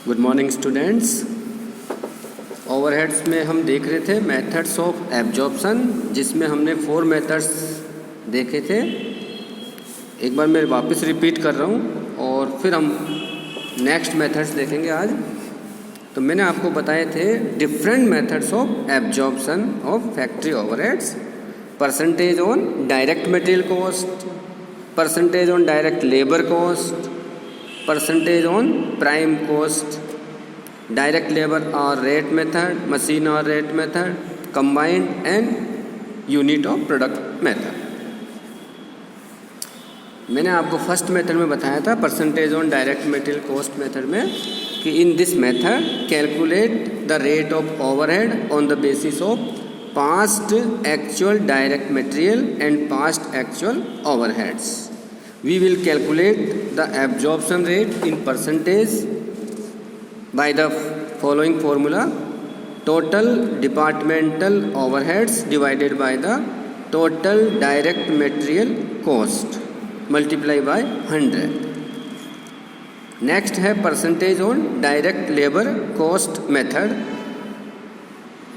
Good morning students. Overheads में हम देख रहे थे मेथड्स ऑफ एब्जॉर्प्शन, जिसमें हमने 4 मेथड्स देखे थे। एक बार मैं वापस रिपीट कर रहा हूँ और फिर हम नेक्स्ट मेथड्स देखेंगे आज। तो मैंने आपको बताए थे different methods of absorption of factory overheads. Percentage on direct material cost, percentage on direct labour cost, percentage on prime cost, direct labor or rate method, machine or rate method, combined and unit of product method। मैंने आपको first method में बताया था percentage on direct material cost method में कि in this method calculate the rate of overhead on the basis of past actual direct material and past actual overheads. We will calculate the absorption rate in percentage by the following formula: total departmental overheads divided by the total direct material cost multiply by 100। Next है percentage on direct labor cost method।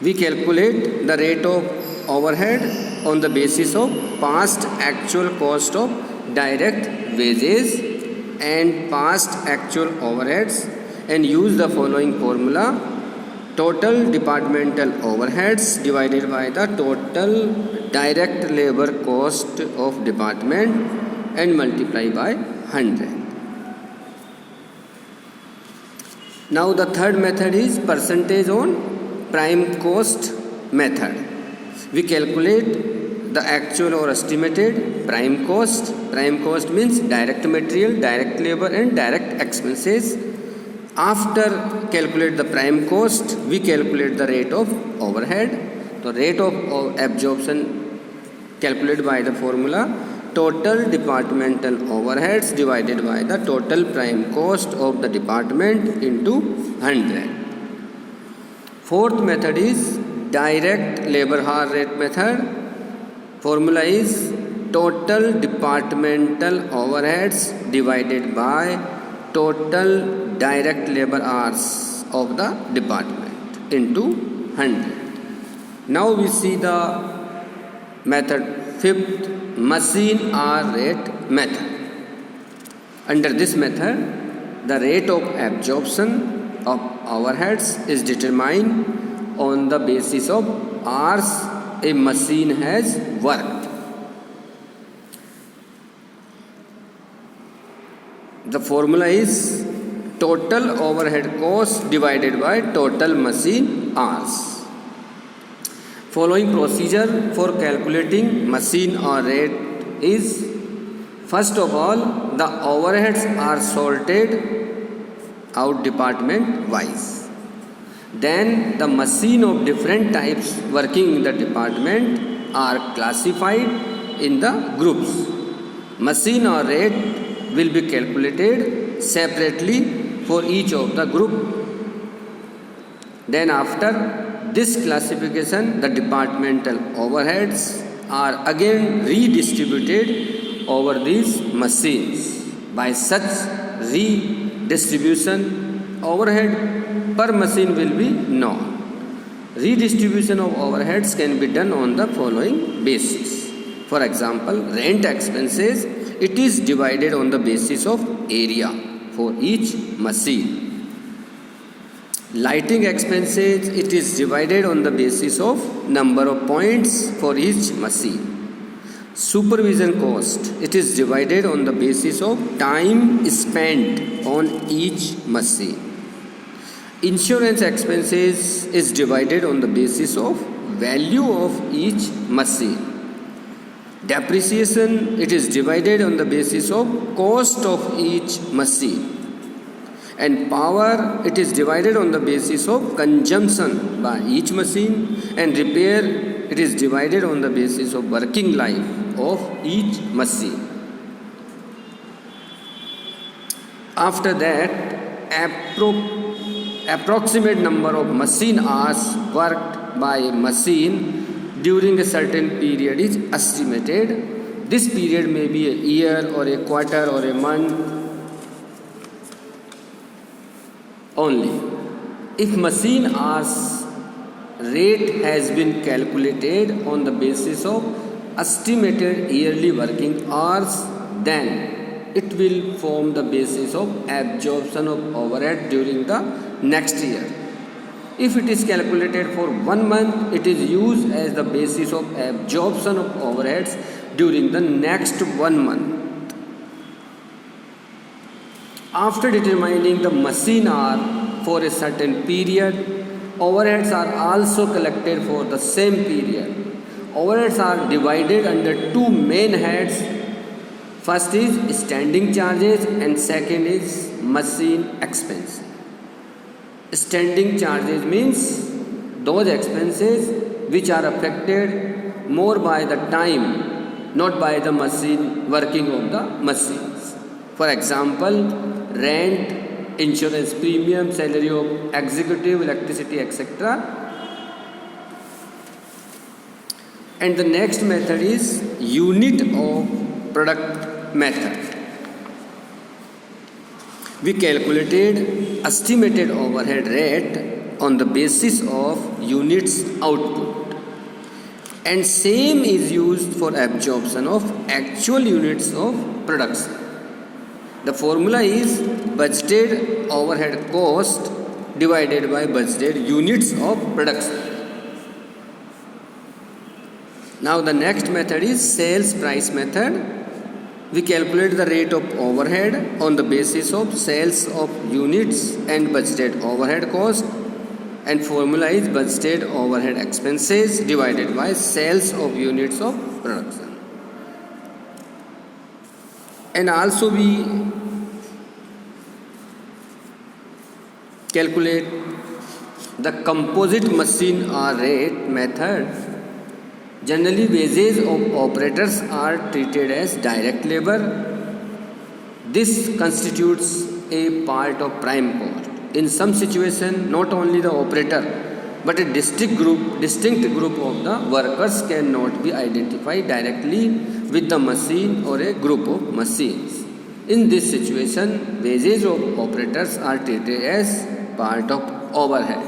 We calculate the rate of overhead on the basis of past actual cost of direct wages and past actual overheads and use the following formula: total departmental overheads divided by the total direct labor cost of department and multiply by 100। Now the third method is percentage on prime cost method। We calculate the actual or estimated prime cost. Prime cost means direct material, direct labor and direct expenses. After calculate the prime cost, we calculate the rate of overhead. The rate of absorption calculated by the formula total departmental overheads divided by the total prime cost of the department into 100। Fourth method is direct labor hour rate method। Formula is total departmental overheads divided by total direct labor hours of the department into 100। Now we see the method fifth, machine hour rate method। Under this method, the rate of absorption of overheads is determined on the basis of hours a machine has worked। The formula is total overhead cost divided by total machine hours। Following procedure for calculating machine hour rate is: first of all, the overheads are sorted out department wise। Then the machine of different types working in the department are classified in the groups। Machine hour rate will be calculated separately for each of the group। Then after this classification, the departmental overheads are again redistributed over these machines। By such redistribution, overhead per machine will be known। Redistribution of overheads can be done on the following basis: for example, rent expenses, it is divided on the basis of area for each machine। Lighting expenses, it is divided on the basis of number of points for each machine। Supervision cost, it is divided on the basis of time spent on each machine। Insurance expenses is divided on the basis of value of each machine। Depreciation, it is divided on the basis of cost of each machine। And power, it is divided on the basis of consumption by each machine। And repair, it is divided on the basis of working life of each machine। After that, approximate number of machine hours worked by a machine during a certain period is estimated। This period may be a year or a quarter or a month only. If machine hours rate has been calculated on the basis of estimated yearly working hours, then it will form the basis of absorption of overhead during the next year. If it is calculated for 1 month, it is used as the basis of absorption of overheads during the next 1 month. After determining the machine hour for a certain period, overheads are also collected for the same period. Overheads are divided under two main heads. First is standing charges and second is machine expense. Standing charges means those expenses which are affected more by the time, not by the machine working of the machines. For example, rent, insurance premium, salary of executive, electricity, etc. And the next method is unit of product method. We calculated estimated overhead rate on the basis of units output, and same is used for absorption of actual units of production. The formula is budgeted overhead cost divided by budgeted units of production. Now the next method is sales price method. We calculate the rate of overhead on the basis of sales of units and budgeted overhead cost, and formula is budgeted overhead expenses divided by sales of units of production. And also we calculate the composite machine hour rate method. Generally, wages of operators are treated as direct labor. This constitutes a part of prime cost. In some situation, not only the operator, but a distinct group of the workers cannot be identified directly with the machine or a group of machines. In this situation, wages of operators are treated as part of overhead,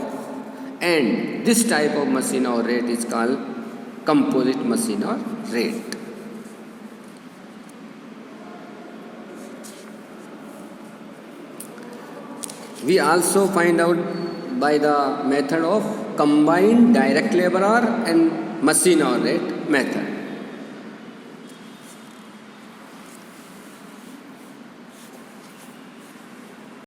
and this type of machine hour rate is called composite machine hour rate. We also find out by the method of combined direct labor hour and machine hour rate method.